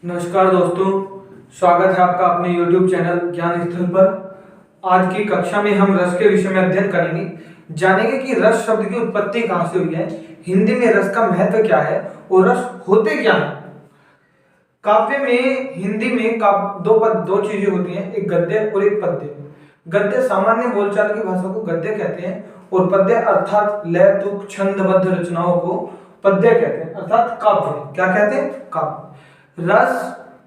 नमस्कार दोस्तों, स्वागत है आपका अपने YouTube चैनल ज्ञान स्थल पर। आज की कक्षा में हम रस के विषय में अध्ययन करेंगे। जानेंगे कि रस शब्द की उत्पत्ति कहाँ से हुई है, हिंदी में रस का महत्व क्या है और रस होते क्या है। काव्य में हिंदी में दो चीजें होती हैं, एक गद्य और एक पद्य। गद्य सामान्य बोलचाल की भाषा को गद्य कहते हैं और पद्य अर्थात लय तुक छंदबद्ध रचनाओं को पद्य कहते हैं, अर्थात काव्य। क्या कहते हैं? काव्य। रस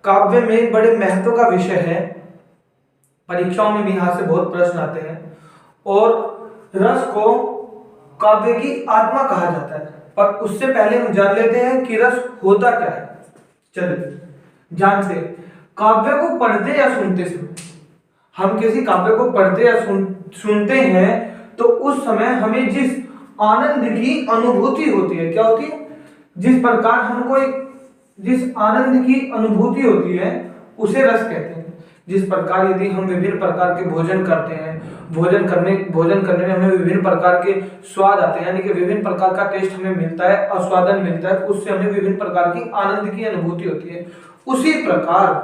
काव्य में बड़े महत्व का विषय है। परीक्षाओं में भी यहां से बहुत प्रश्न आते हैं और रस को काव्य की आत्मा कहा जाता है। पर उससे पहले हम जान लेते हैं कि रस होता क्या है। चलिए जानते हैं। काव्य को पढ़ते या सुनते समय, हम किसी काव्य को पढ़ते या सुनते हैं तो उस समय हमें जिस आनंद की अनुभूति होती है, क्या होती है? जिस प्रकार हमको जिस आनंद की अनुभूति होती है उसे रस कहते हैं। जिस प्रकार यदि हम विभिन्न प्रकार के भोजन करते हैं, भोजन करने में हमें विभिन्न प्रकार के स्वाद आते हैं, यानी कि विभिन्न प्रकार का टेस्ट हमें मिलता है, आस्वादन मिलता है, उससे हमें विभिन्न प्रकार की आनंद की अनुभूति होती है। उसी प्रकार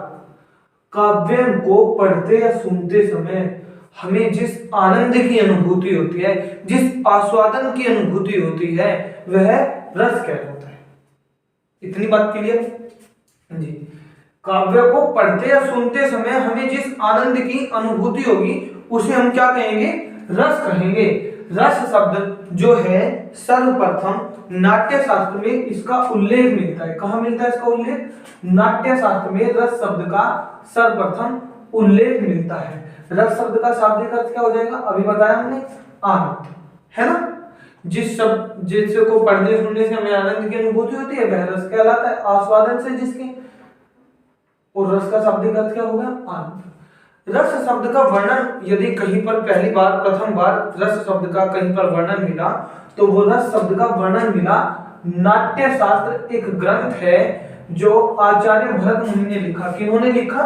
काव्य को पढ़ते या सुनते समय हमें जिस आनंद की अनुभूति होती है, जिस आस्वादन की अनुभूति होती है, वह रस कहलाता है। इतनी बात क्लियर जी। काव्य को पढ़ते या सुनते समय हमें जिस आनंद की अनुभूति होगी उसे हम क्या कहेंगे? रस कहेंगे। रस शब्द जो है सर्वप्रथम नाट्य शास्त्र में इसका उल्लेख मिलता है। कहां मिलता है इसका उल्लेख? नाट्य शास्त्र में रस शब्द का सर्वप्रथम उल्लेख मिलता है। रस शब्द का शाब्दिक अर्थ क्या हो जाएगा? अभी बताया हमने, आनंद, है ना। जिससे को पढ़ने सुनने से हमें आनंद की अनुभूति होती है वह रस कहलाता है, आस्वादन से जिसकी। और रस का शाब्दिक अर्थ क्या होगा? आनंद। रस शब्द का वर्णन यदि कहीं पर प्रथम बार रस शब्द का कहीं पर वर्णन मिला तो वो रस शब्द का वर्णन मिला नाट्य शास्त्र, एक ग्रंथ है जो आचार्य भरत मुनि ने लिखा। किन्होंने लिखा?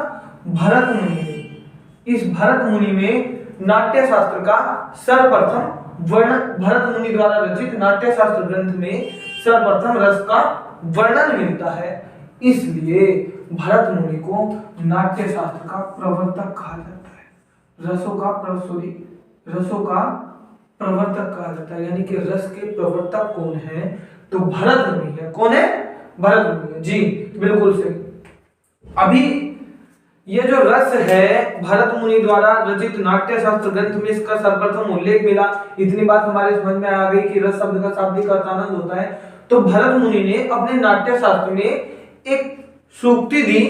भरत मुनि ने। इस भरत मुनि में नाट्य शास्त्र का सर्वप्रथम वर्णन, भरत मुनि द्वारा रचित नाट्य शास्त्र ग्रंथ में सर्वप्रथम रस का वर्णन मिलता है। इसलिए भरत मुनि को नाट्य शास्त्र का प्रवर्तक कहा जाता है। रसों का प्रवर्तक कहा जाता है, यानी कि रस के प्रवर्तक कौन है? तो भरत मुनि है। कौन है? भरत मुनि है जी, बिल्कुल सही। अभी ये जो रस है भरत मुनि द्वारा रचित नाट्य शास्त्र ग्रंथ में इसका सर्वप्रथम उल्लेख मिला। इतनी बात हमारे समझ में आ गई कि रस शब्द का शाब्दिक अर्थ आनंद होता है। तो भरत मुनि ने अपने नाट्य शास्त्र में एक सूक्ति दी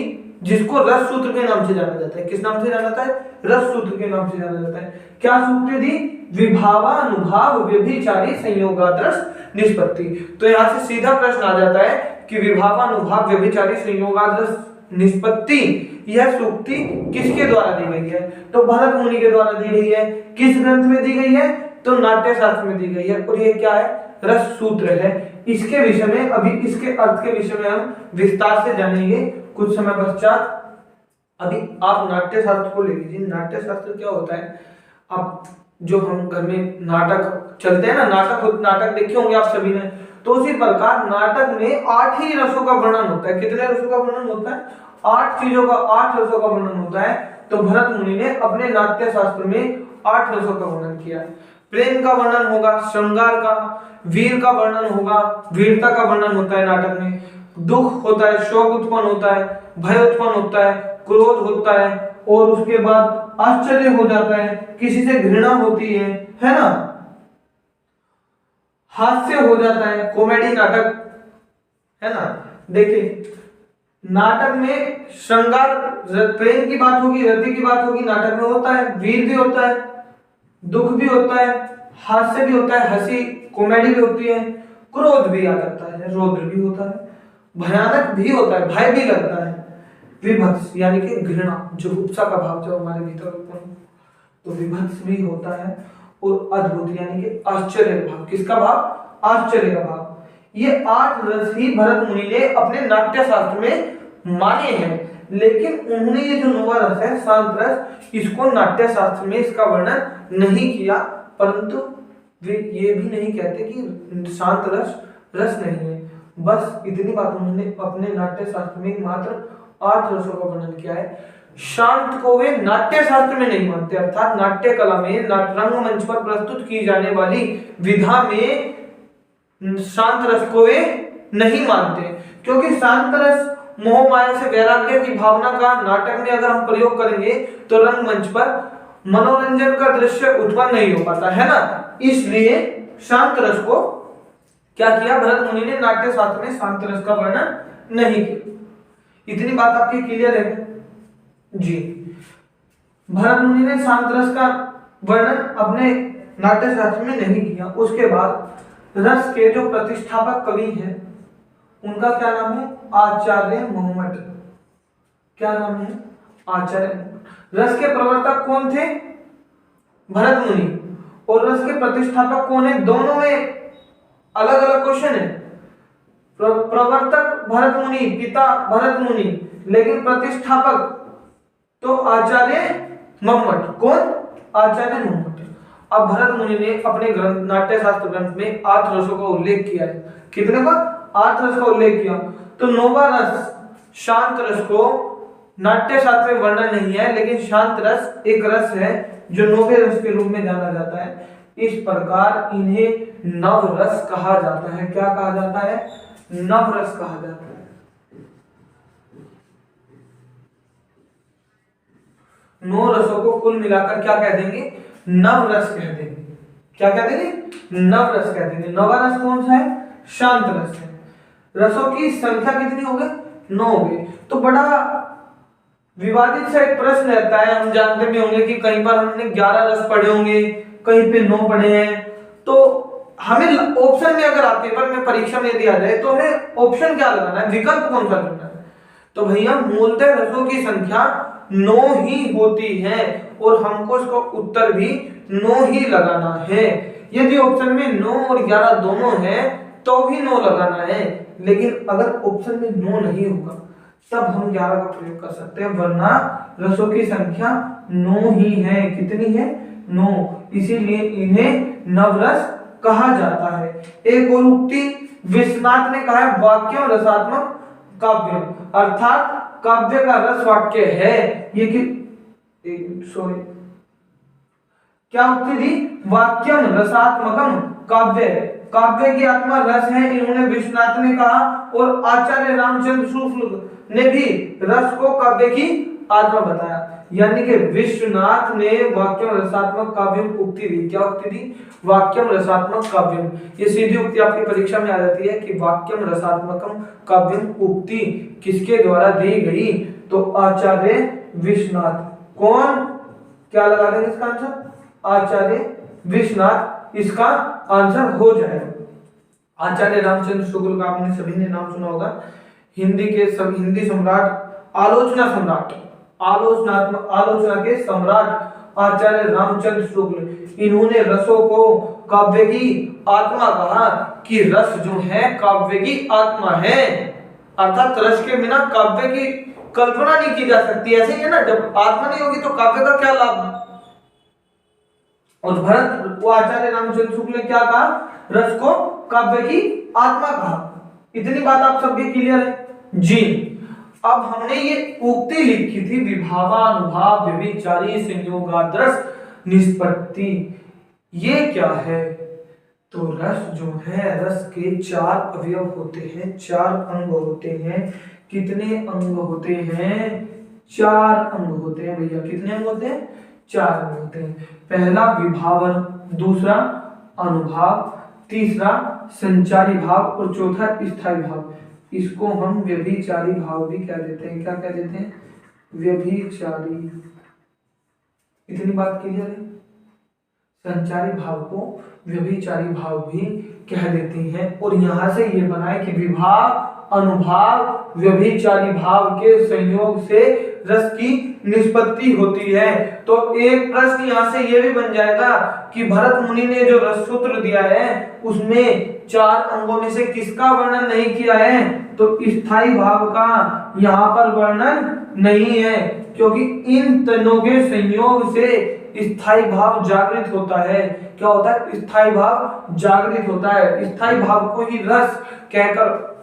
जिसको रस सूत्र के नाम से जाना जाता है। किस नाम से जाना जाता है? रस सूत्र के नाम से जाना जाता है। क्या सूक्ति दी? विभावानुभाव व्यभिचारी संयोगादर्श निष्पत्ति। तो यहां से सीधा प्रश्न आ जाता है कि विभावानुभाव व्यभिचारी संयोगादर्श निष्पत्ति यह सूक्ति किसके द्वारा दी गई है? तो भरत मुनि के द्वारा दी गई है। किस ग्रंथ में दी गई है? तो नाट्य शास्त्र में दी गई है। और ये क्या है? रस सूत्र है। इसके विषय में, अभी इसके अर्थ के विषय में हम विस्तार से जानेंगे कुछ समय पश्चात। अभी आप नाट्य शास्त्र को ले लीजिए। नाट्य शास्त्र क्या होता है? अब जो हम घर में नाटक चलते हैं ना, नाटक देखे होंगे आप सभी ने। तो उसी प्रकार नाटक में 8 ही रसों का वर्णन होता है। कितने रसों का वर्णन होता है? 8 रसों का वर्णन होता है। तो भरत मुनि ने अपने नाट्य शास्त्र में 8 रसों का वर्णन किया है। प्रेम का वर्णन होगा, श्रृंगार का, वीर का वर्णन होगा, वीरता का वर्णन होता है नाटक में। दुख होता है, शोक उत्पन्न होता है, भय उत्पन्न होता है, क्रोध होता है, और उसके बाद आश्चर्य हो जाता है, किसी से घृणा होती है ना, हास्य हो जाता है, कॉमेडी नाटक, है ना। देखिए नाटक में श्रृंगार, प्रेम की बात होगी, रति की बात होगी, नाटक में होता है। वीर भी होता है, दुख भी होता है, हास्य भी होता है, हंसी कॉमेडी भी होती है, क्रोध भी आ जाता है, रौद्र भी होता है, भयानक भी होता है, भय भी लगता है, विभत्स यानी कि घृणा, जुगुप्सा का भाव जो हमारे भीतर उत्पन्न, तो विभत्स भी होता है, और अद्भुत यानी कि आश्चर्य भाव। किसका भाव? आश्चर्य का भाव। ये 8 रस ही भरत मुनि ने अपने नाट्य शास्त्र में माने हैं। लेकिन उन्होंने ये जो 9वां रस है शांत रस, इसको नाट्य शास्त्र में इसका वर्णन नहीं किया। परंतु वे ये भी नहीं कहते कि शांत रस नहीं है। बस इतनी बात उन्होंने अपने नाट्य शास्त्र में मात्र 8 रसों का वर्णन किया है। शांत को वे नाट्य शास्त्र में नहीं मानते, अर्थात नाट्य कला में रंगमंच पर प्रस्तुत की जाने वाली विधा में शांत रस को वे नहीं मानते, क्योंकि शांत रस मोह माया से वैराग्य की भावना का नाटक में अगर हम प्रयोग करेंगे तो रंगमंच पर मनोरंजन का दृश्य उत्पन्न नहीं हो पाता है ना। इसलिए शांत रस को क्या किया भरत मुनि ने, नाट्य शास्त्र में शांत रस का वर्णन नहीं किया। इतनी बात आपकी क्लियर है जी। भरत मुनि ने शांत रस का वर्णन अपने नाट्य शास्त्र में नहीं किया। उसके बाद रस के जो प्रतिष्ठापक कवि हैं उनका क्या नाम है, आचार्य मोहम्मद। क्या नाम है, आचार्य मोहम्मद। रस के प्रवर्तक कौन थे, भरत मुनि, और रस के प्रतिष्ठापक कौन है, दोनों में अलग अलग क्वेश्चन है। प्रवर्तक भरत मुनि, पिता भरत मुनि, लेकिन प्रतिष्ठापक तो आचार्य मोहम्मद। कौन, आचार्य मोहम्मद। अब भरत मुनि ने अपने ग्रंथ नाट्य शास्त्र ग्रंथ में 8 रसों का उल्लेख किया है। कितने का, 8 रस का उल्लेख किया। तो नौवां रस शांत रस को नाट्य शास्त्र में वर्णन नहीं है, लेकिन शांत रस एक रस है जो नौवें रस के रूप में जाना जाता है। इस प्रकार इन्हें नव रस कहा जाता है। क्या कहा जाता है, नव रस कहा जाता है। नौ रसों को कुल मिलाकर क्या कह देंगे, नव रस कह देंगे। क्या कह देंगे, नव रस कह देंगे। नवा रस कौन सा है, शांत रस है। रसों की संख्या कितनी हो गई, 9 हो गई। तो बड़ा विवादित सा एक प्रश्न रहता है, हम जानते भी होंगे कि कहीं पर हमने 11 रस पढ़े होंगे, कहीं पे 9 पढ़े हैं। तो हमें ऑप्शन में अगर आप पेपर में परीक्षा में दिया जाए तो हमें ऑप्शन क्या लगाना है, विकल्प कौन सा चुनना है। तो भैया मूलतः रसों की संख्या 9 ही होती है और हमको इसका उत्तर भी 9 ही लगाना है। यदि ऑप्शन में 9 और 11 दोनों है तो भी 9 लगाना है, लेकिन अगर ऑप्शन में 9 नहीं होगा तब हम 11 का प्रयोग कर सकते हैं, वरना रसों की संख्या 9 ही है। कितनी है, 9। इसीलिए इन्हें नवरस कहा जाता है। एक और उक्ति विश्वनाथ ने कहा है, वाक्यम रसात्मक काव्य, अर्थात काव्य का रस वाक्य है। ये कि सॉरी क्या उक्ति दी, वाक्यम रसात्मकम काव्य, काव्य की आत्मा रस है, इन्होंने विश्वनाथ ने कहा। और आचार्य रामचंद्र शुक्ल ने भी रस को काव्य की आत्मा बताया। यानी कि विश्वनाथ ने वाक्यम रसात्मक काव्यम उक्ति दी। क्या उक्ति दी, वाक्यम रसात्मक काव्यम। ये सीधी उक्ति आपकी परीक्षा में आ जाती है कि वाक्यम रसात्मकम काव्यम उक्ति किसके द्वारा दी गई, तो आचार्य विश्वनाथ। कौन, क्या लगा देंगे इसका आंसर, आचार्य विश्वनाथ इसका आंसर हो जाएगा। आचार्य रामचंद्र शुक्ल का आपने सभी ने नाम सुना होगा, हिंदी सम्राट, आलोचना सम्राट, आलोचना के सम्राट आचार्य रामचंद्र शुक्ल। इन्होंने रसों को काव्य की आत्मा कहा कि रस जो है काव्य की आत्मा है, अर्थात रस के बिना काव्य की कल्पना नहीं की जा सकती। ऐसे ही है ना, जब आत्मा नहीं होगी तो काव्य का क्या लाभ। और भरत को आचार्य रामचंद्र शुक्ल ने क्या कहा, रस को काव्य की आत्मा कहा। इतनी बात आप सबके क्लियर है जी। अब हमने ये उक्ति लिखी थी, विभावानुभाव व्यभिचारी संयोगादर्श निष्पत्ति। ये क्या है, तो रस जो है, रस के 4 अवयव होते हैं, 4 अंग होते हैं। कितने अंग होते हैं, 4 अंग होते हैं भैया। कितने अंग होते हैं, 4 अंग होते हैं। पहला विभावन, दूसरा अनुभाव, तीसरा संचारी भाव और चौथा स्थायी भाव। इसको हम व्यभिचारी भाव भी कह देते हैं। क्या कह देते हैं, व्यभिचारी। इतनी बात क्लियर है, संचारी भाव को व्यभिचारी भाव भी कह देते हैं। और यहां से ये बनाए कि विभाव, अनुभाव, व्यभिचारी भाव के संयोग से रस की निष्पत्ति होती है। तो एक प्रश्न यहां से ये भी बन जाएगा कि भरत मुनि ने जो रस सूत्र दिया है उसमें 4 अंगों में से किसका वर्णन नहीं किया है, तो स्थायी भाव का यहाँ पर वर्णन नहीं है, क्योंकि इन तनों के संयोग से स्थायी भाव जागृत होता है। क्या होता है, स्थायी भाव जागृत होता है। स्थायी भाव को ही रस कहकर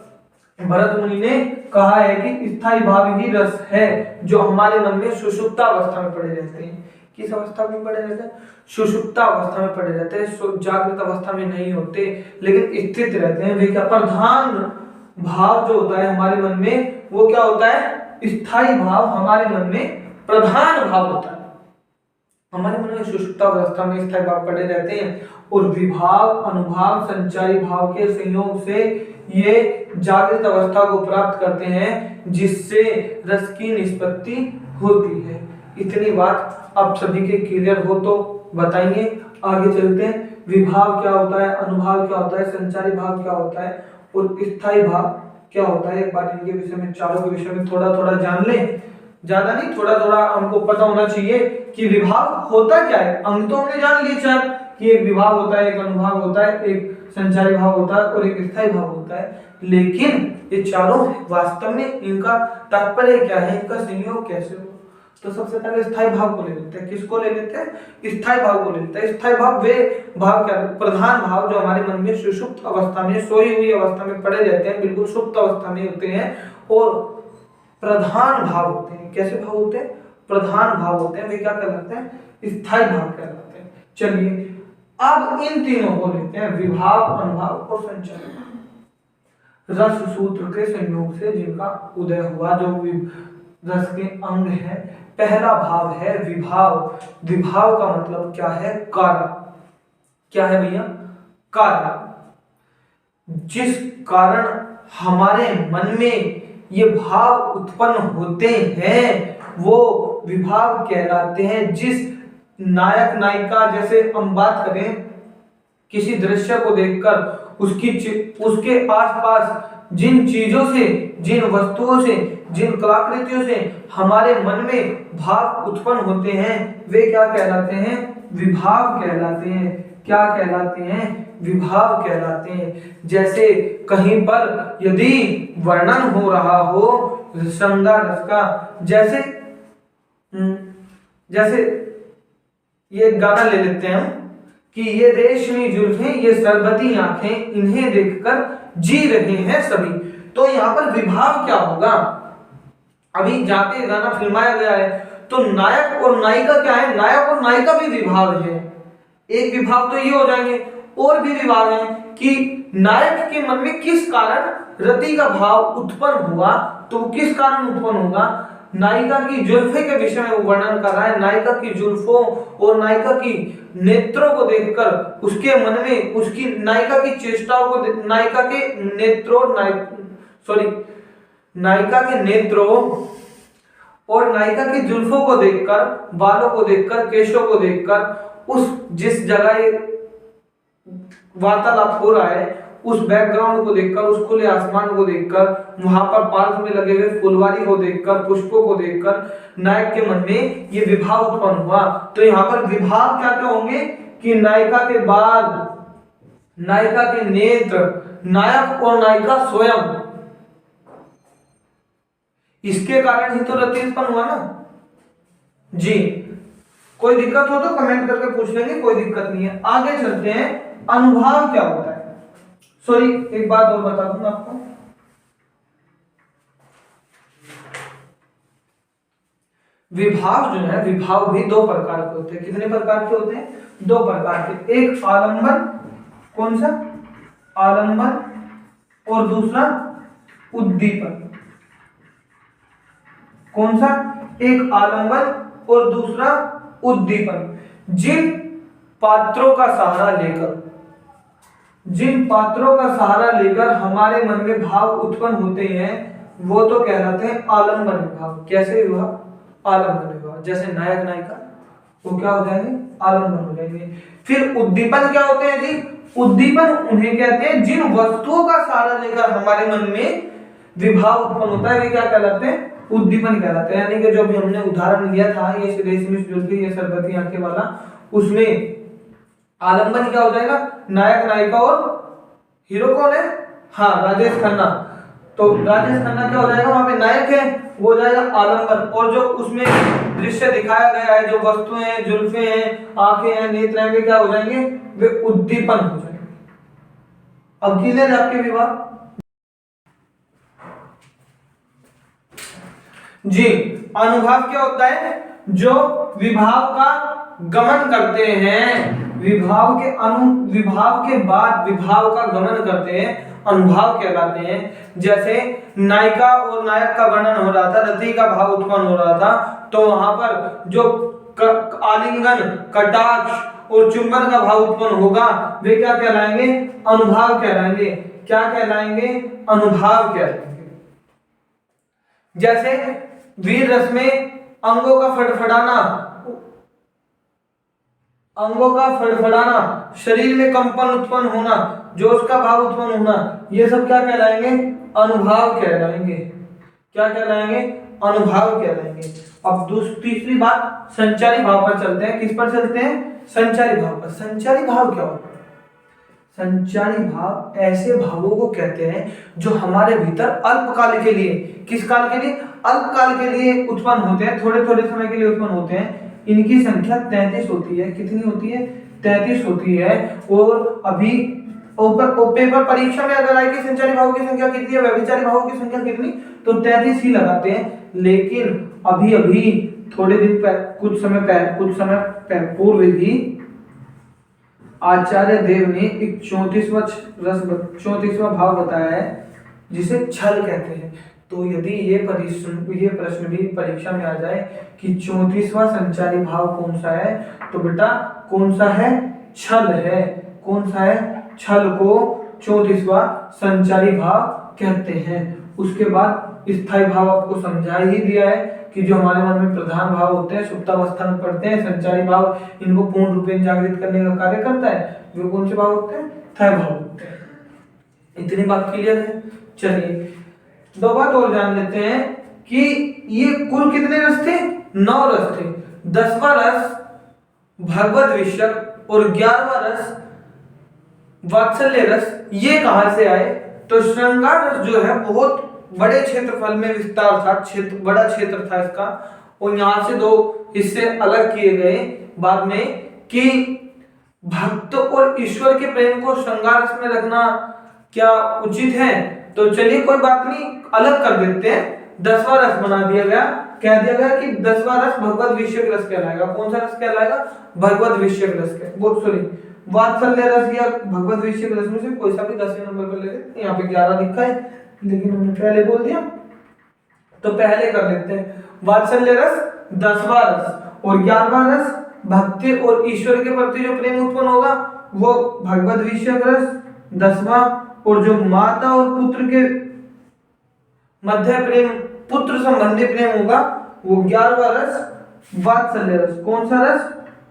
भरत मुनि ने कहा है कि स्थायी भाव ही रस है जो हमारे मन में सुषुप्तावस्था में पड़े रहते हैं। किस अवस्था में पड़े रहते हैं? सुषुप्तावस्था में पड़े रहते हैं, जागृत अवस्था में नहीं होते, लेकिन स्थित रहते हैं। वे क्या प्रधान भाव जो होता है हमारे मन में, वो क्या होता है? स्थायी भाव हमारे मन में प्रधान भाव होता है। हमारे मन में सुषुप्तावस्था में स्थायी भाव पड़े रहते हैं और विभाव, अनुभाव, संचारी भाव के संयोग से ये जागृत अवस्था को प्राप्त करते हैं, जिससे रस की निष्पत्ति होती है। इतनी बात अब सभी के क्लियर हो तो बताइए, आगे चलते हैं। विभाव क्या होता है, अनुभाव क्या होता है, संचारी भाव क्या होता है और स्थायी भाव क्या होता है। एक बार इनके विषय में, चारों के विषय में थोड़ा थोड़ा जान लें, ज्यादा नहीं, थोड़ा थोड़ा हमको पता होना चाहिए कि विभाव होता क्या है। अंग तो हमने जान लिए चार, कि एक विभाव होता है, एक अनुभाव होता है, एक संचारी भाव होता है और एक स्थायी भाव होता है, लेकिन ये चारों वास्तव में इनका तात्पर्य क्या है, इनका संयोग कैसे हो। तो सबसे पहले स्थायी भाव को ले लेते हैं। किसको ले लेते हैं? स्थायी भाव को ले लेते हैं। स्थायी भाव वे भाव क्या, प्रधान भाव जो हमारे मन में सुषुप्त अवस्था में, सोई हुई अवस्था में पड़े रहते हैं, बिल्कुल सुप्त अवस्था में होते हैं और प्रधान भाव होते हैं। कैसे भाव होते हैं? प्रधान भाव होते हैं। वे क्या कहलाते हैं? स्थायी भाव कहलाते हैं। चलिए अब इन तीनों को लेते हैं, विभाव, अनुभाव और संचारी भाव। रस सूत्र के संयोग से जिनका उदय हुआ, जो रस के अंग है, पहला भाव है विभाव। विभाव का मतलब क्या है? कारण। क्या है भैया? कारण। जिस कारण हमारे मन में ये भाव उत्पन्न होते हैं वो विभाव कहलाते हैं। जिस नायक नायिका, जैसे हम बात करें किसी दृश्य को देखकर उसके आसपास जिन चीजों से, जिन वस्तुओं से, जिन कलाकृतियों से हमारे मन में भाव उत्पन्न होते हैं, वे क्या कहलाते हैं? विभाव कहलाते हैं। क्या कहलाते हैं? विभाव कहलाते हैं। जैसे कहीं पर यदि वर्णन हो रहा हो श्रृंगार रस का, जैसे ये गाना ले लेते हैं हम कि ये रेशमी जुल्फें, ये सरबती आंखें, इन्हें देखकर जी रहे हैं सभी। तो यहाँ पर विभाव क्या होगा? अभी जहाँ पे गाना फिल्माया गया है तो नायक और नायिका क्या है? नायक और नायिका भी विभाव है। एक विभाव तो ये हो जाएंगे, और भी विभाग हैं कि नायक के मन में किस कारण रति का भाव उत्पन्न हुआ, तो किस कारण उत्पन्न होगा? नायिका की जुल्फे के विषय में वो वर्णन कर रहा है। नायिका की जुल्फों और नायिका की नेत्रों को देखकर उसके मन में, उसकी नायिका की चेष्टाओं को, नायिका के नेत्रों और नायिका की जुल्फों को देखकर, बालों को देखकर, केशों को देखकर, उस जिस जगह वार्तालाप हो रहा है उस बैकग्राउंड को देखकर, उस खुले आसमान को देखकर, वहां पर पार्क में लगे हुए फुलवारी को देखकर, पुष्पों को देखकर नायक के मन में ये विभाव उत्पन्न हुआ। तो यहाँ पर विभाव क्या क्या होंगे कि नायिका के बाल, नायिका के नेत्र, नायक और नायिका स्वयं, इसके कारण ही तो रति उत्पन्न हुआ ना जी। कोई दिक्कत हो तो कमेंट करके पूछ लेंगे, कोई दिक्कत नहीं है। आगे चलते हैं, अनुभाव क्या होता है। सॉरी, एक बात और बता दूं आपको, विभाव जो है, विभाव भी दो प्रकार के होते हैं। कितने प्रकार के होते हैं? दो प्रकार के। एक आलंबन, कौन सा? आलंबन, और दूसरा उद्दीपन। कौन सा? एक आलंबन और दूसरा उद्दीपन। जिन पात्रों का सहारा लेकर, जिन पात्रों का सहारा लेकर हमारे मन में भाव उत्पन्न होते हैं वो तो कहलाते हैं आलंबन विभाव। कैसे विभाव? आलंबन विभाव। जैसे नायक नायिका, वो क्या हो जाएंगे? आलंबन हो जाएंगे। फिर उद्दीपन क्या होते हैं जी? उद्दीपन उन्हें कहते हैं जिन वस्तुओं का सहारा लेकर हमारे मन में विभाव उत्पन्न होता है, वे क्या कहलाते हैं? उद्दीपन कहलाते हैं। यानी कि जो भी हमने उदाहरण लिया था, ये रेशमी जुल्फी, ये सरबती आंखें वाला, उसमें आलंबन क्या हो जाएगा? नायक नायिका और हीरो कौन है? हाँ, राजेश खन्ना। तो राजेश खन्ना क्या हो जाएगा? वहां पे नायक है, वो हो जाएगा आलंबन। और जो उसमें दृश्य दिखाया गया है, जो वस्तुएं हैं, जुल्फे हैं, आंखें हैं, नेत्र हैं, वे क्या हो जाएंगे? वे उद्दीपन हो जाएंगे। अब क्लियर है आपके विभाग? जी, अनुभाव क्या होता है? जो विभाव का गमन करते हैं, विभाव के बाद विभाव का गमन करते हैं, अनुभाव कहलाते हैं। जैसे नायिका और नायक का वर्णन हो रहा था, रति का भाव उत्पन्न हो रहा था, तो वहां पर जो आलिंगन, कटाक्ष और चुंबन का भाव उत्पन्न होगा, वे क्या कहलाएंगे? अनुभाव कहलाएंगे। क्या कहलाएंगे? अनुभाव कहलाएंगे। जैसे वीर रस में अंगों का फड़फड़ाना, शरीर में कंपन उत्पन्न होना, जोश का भाव उत्पन्न होना, ये सब क्या कहलाएंगे? अनुभाव कहलाएंगे। क्या कहलाएंगे? अनुभाव कहलाएंगे। अब तीसरी बात, संचारी भाव पर चलते हैं। किस पर चलते हैं? संचारी भाव पर। संचारी भाव क्या होता है? संचारी भाव ऐसे भावों को कहते हैं जो हमारे भीतर अल्पकाल के लिए, किस काल के लिए? अल्पकाल के लिए उत्पन्न होते हैं, थोड़े थोड़े समय के लिए उत्पन्न होते हैं। इनकी संख्या 33 होती है। कितनी होती है? 33 होती है। और अभी पेपर परीक्षा में अगर आए कि संचारी भावों की संख्या कितनी है, व्यभिचारी भावों की संख्या कितनी, तो 33 ही लगाते हैं। लेकिन अभी अभी थोड़े दिन कुछ समय पूर्व ही आचार्य देव ने एक 34वां भाव बताया है, जिसे छल कहते हैं। तो यदि ये प्रश्न भी परीक्षा में आ जाए कि 34वां संचारी भाव कौन सा है, तो बेटा कौन सा है? छल है। कौन सा है? छल को 34वां संचारी भाव कहते हैं। उसके बाद स्थायी भाव आपको समझा ही दिया है कि जो हमारे मन में प्रधान भाव होते हैं, सुप्तावस्था में पढ़ते हैं, संचारी भाव इनको पूर्ण रूप में जागृत करने का कार्य करता है। वे कौन से भाव होते हैं? स्थायी भाव होते हैं। इतनी बात क्लियर है। चलिए 2 बात और जान लेते हैं कि ये कुल कितने रस थे? 9 रस थे। 10वां रस भगवत विषयक और 11वां रस वात्सल्य रस, ये कहां से आए? तो श्रृंगार रस जो है बहुत बड़े क्षेत्रफल में विस्तार था, बड़ा क्षेत्र था इसका, और यहां से 2 हिस्से अलग किए गए बाद में कि भक्त और ईश्वर के प्रेम को श्रृंगार रस में रखना क्या उचित है? तो चलिए कोई बात नहीं, अलग कर देते हैं। 10वां रस बना दिया गया, कह दिया गया कि 10वां रस भगवत विषयक रस कहलाएगा। कौन सा रस कहलाएगा? भगवत विषयक रस। वात्सल्य रस या भगवत विषयक रस में से कोई सा भी 10वें नंबर पर ले लेते। यहाँ पे 11 लिखा है, लेकिन हमने पहले बोल दिया, तो पहले कर लेते हैं। वात्सल्य रस 10वां रस और 11वां रस भक्ति और ईश्वर के प्रति जो प्रेम उत्पन्न होगा वो भगवत विषयक रस 10वां, और जो माता और पुत्र के मध्य प्रेम, पुत्र संबंधी प्रेम होगा, वो 11वां रस वात्सल्य रस। कौन सा रस?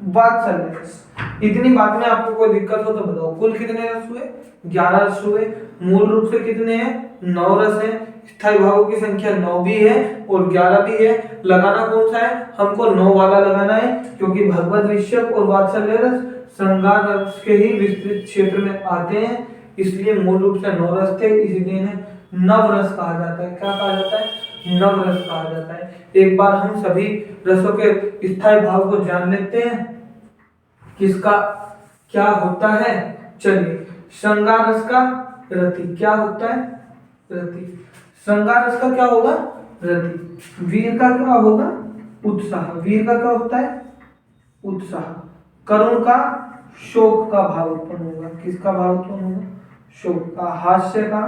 वात्सल्य रस। इतनी बात में आपको कोई दिक्कत हो तो बताओ। कुल कितने रस हुए? 11 रस हुए। मूल रूप से कितने हैं? 9 रस हैं। स्थायी भावों की संख्या 9 भी है और 11 भी है। लगाना कौन सा है? हमको 9 वाला लगाना है, क्योंकि भगवत विषयक और वात्सल्य रस श्रृंगार रस के ही विस्तृत क्षेत्र में आते हैं, इसलिए मूल रूप से 9 रस थे, इसीलिए इन्हें नव रस कहा जाता है। क्या कहा जाता है? नव रस कहा जाता है। एक बार हम सभी रसों के स्थायी भाव को जान लेते हैं, किसका क्या होता है। चलिए, श्रृंगार रस का रति क्या होता है? रति। श्रृंगार रस का क्या होगा? रति। वीर का क्या होगा? उत्साह। वीर का क्या होता है? उत्साह। करुण का शोक का भाव उत्पन्न होगा। किसका भाव उत्पन्न होगा? शोक का। हास्य का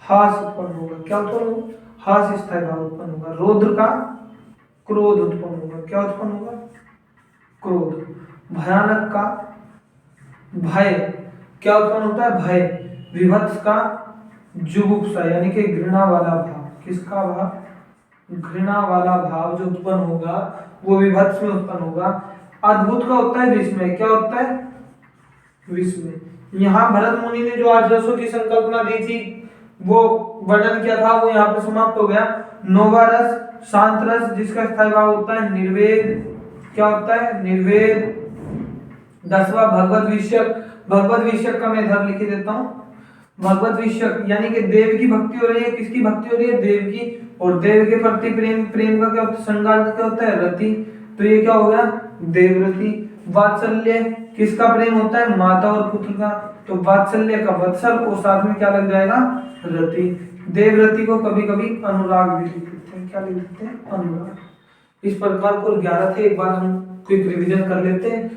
हास उत्पन्न होगा। क्या उत्पन्न होगा? हास स्थायी भाव उत्पन्न होगा। रौद्र का क्रोध उत्पन्न होगा। क्या उत्पन्न होगा? क्रोध। भयानक का भय। क्या उत्पन्न होता है? भय। विभत्स का जुगुप्सा, यानी कि घृणा वाला भाव। किसका भाव? घृणा वाला भाव जो उत्पन्न होगा वो विभत्स में उत्पन्न होगा। अद्भुत का होता है विस्मय। क्या होता है? विस्मय। यहाँ भरत मुनि ने जो 8 रसों की संकल्पना दी थी, वो वर्णन किया था, वो यहाँ पे समाप्त हो गया। 9वां रस शांत रस, जिसका स्थायी भाव होता है निर्वेद। क्या होता है? निर्वेद। 10वां भगवत विषयक। भगवत विषयक का मैं इधर लिख देता हूँ। भगवत विषयक यानी कि देव की भक्ति हो रही है। किसकी भक्ति हो रही है? देव की। और देव के प्रति प्रेम। प्रेम का क्या होता है? श्रृंगार का क्या होता है? रति। तो ये क्या हो गया? देवरति। वात्सल्य, किसका प्रेम होता है? माता और पुत्र का। तो वात्सल्य का वत्सल और साथ में क्या लग जाएगा, रति। देवरति को कभी कभी अनुराग भी लिख देते हैं, क्या लिख देते हैं, अनुराग। इस प्रकार कुल 11 थे। एक बार हम क्विक रिवीजन कर लेते हैं।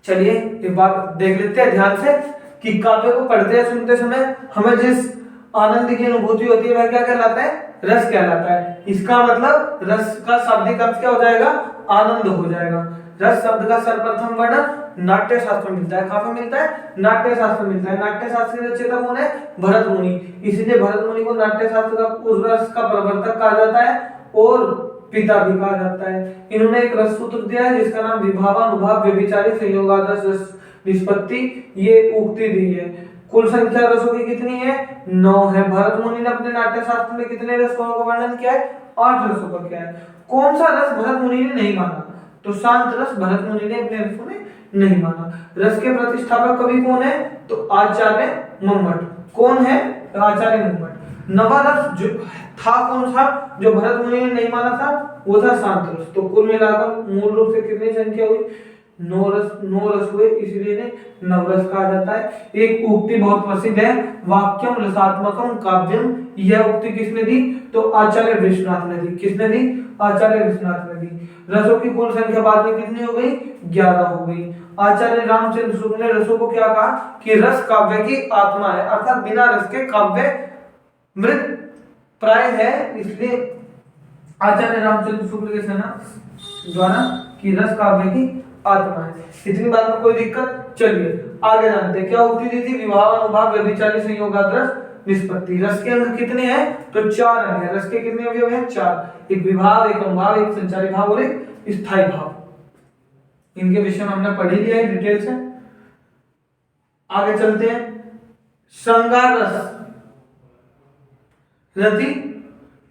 चलिए एक बार देख लेते हैं ध्यान से कि काव्य को पढ़ते या सुनते समय हमें जिस आनंद की अनुभूति होती है वह क्या कहलाता है, रस कहलाता है। इसका मतलब रस का शाब्दिक अर्थ क्या हो जाएगा, आनंद हो जाएगा। रस शब्द का सर्वप्रथम वर्णन नाट्य शास्त्र में मिलता है। कहां पे मिलता है, नाट्य शास्त्र में मिलता है। नाट्य शास्त्र के रचयिता कौन है, भरत मुनि। इसीलिए भरत मुनि को नाट्य शास्त्र का उस रस का प्रवर्तक कहा जाता है और पिता भी कहा जाता है। इन्होंने एक रस सूत्र दिया है जिसका नाम विभावानुभाव व्यभिचारी संयोगादर्श रस निष्पत्ति, ये उक्ति दी है। कुल संख्या रसों की कितनी है, 9 है। भरत मुनि ने अपने नाट्य शास्त्र में कितने रसों का वर्णन किया है, 8 रसों का किया है। कौन सा रस भरत मुनि ने नहीं माना, तो शांत रस भरत मुनि ने अपने रसों में नहीं माना। रस के प्रतिष्ठापक कवि कौन है, तो आचार्य मम्मट। कौन है, आचार्य मम्मट। नवा रस जो था कौन सा, जो भरत मुनि ने नहीं माना था, वो था शांत रस। तो कुल मिलाकर मूल रूप से कितनी संख्या हुई, 9 रस हुए, इसलिए इन्हें नवरस कहा जाता है। एक उक्ति बहुत प्रसिद्ध है, वाक्यम रसात्मकम काव्यम। यह उक्ति किसने दी, तो आचार्य विश्वनाथ ने दी। किसने दी, आचार्य विश्वनाथ ने दी। रसों की कुल संख्या बाद में कितनी हो गई, 11 हो गई। आचार्य रामचंद्र शुक्ल ने रसों को क्या कहा कि रस काव्य की आत्मा है, अर्थात बिना रस के काव्य मृत प्राय है। इसलिए आचार्य रामचंद्र शुक्ल के सेना द्वारा कि रस काव्य की आत्मा है। इतनी बात में कोई दिक्कत, चलिए आगे जानते हैं। क्या उक्ति दी थी, विभावानुभाव व्यभिचारी संयोगादर्श निष्पत्ति। रस के अंग कितने हैं, तो 4 अंग हैं। रस के कितने अवयव हैं, 4। एक विभाव, एक अनुभाव, एक संचारी भाव और एक स्थायी भाव। इनके विषय में हमने पढ़ ही लिया है डिटेल से। आगे चलते हैं। श्रृंगार रस, रति,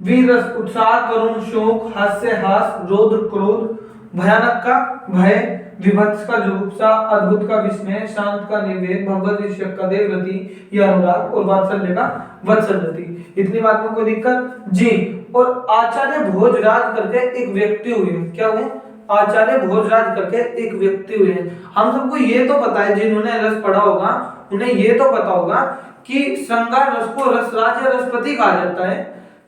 वीर रस, उत्साह, करुण, शोक, हास्य, हास, रौद्र, क्रोध, भयानक का भय, विभत्स का जुगुप्सा, अद्भुत का विस्मय, शांत का निर्वेद, भगवत ईर्ष्यक का देवरति या अनुराग और वात्सल्य का वत्सलरति। इतनी बात में कोई दिक्कत जी। और आचार्य भोजराज करके एक व्यक्ति हुए, क्या हुए, आचार्य भोजराज करके एक व्यक्ति हुए। हम सबको ये तो पता है, जिन्होंने रस पढ़ा होगा उन्हें ये तो पता होगा कि श्रृंगार रस को रसराज या रसपति कहा जाता है,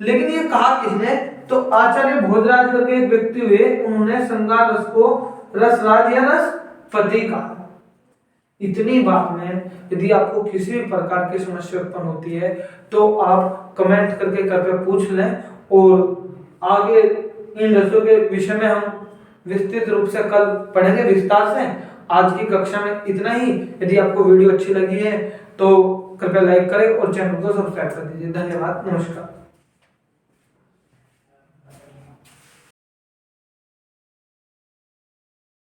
लेकिन ये कहा किसने, तो आचार्य भोजराज करके एक व्यक्ति हुए, उन्होंने श्रृंगार रस को रसराज या रसपति कहा। इतनी बात में यदि आपको किसी भी प्रकार की समस्या उत्पन्न होती है तो आप कमेंट करके कृपया पूछ लें, और आगे इन रसों के विषय में हम विस्तृत रूप से कल पढ़ेंगे विस्तार से। आज की कक्षा में इतना ही। यदि आपको वीडियो अच्छी लगी है तो कृपया लाइक करें और चैनल को सब्सक्राइब कर दीजिए। धन्यवाद, नमस्कार।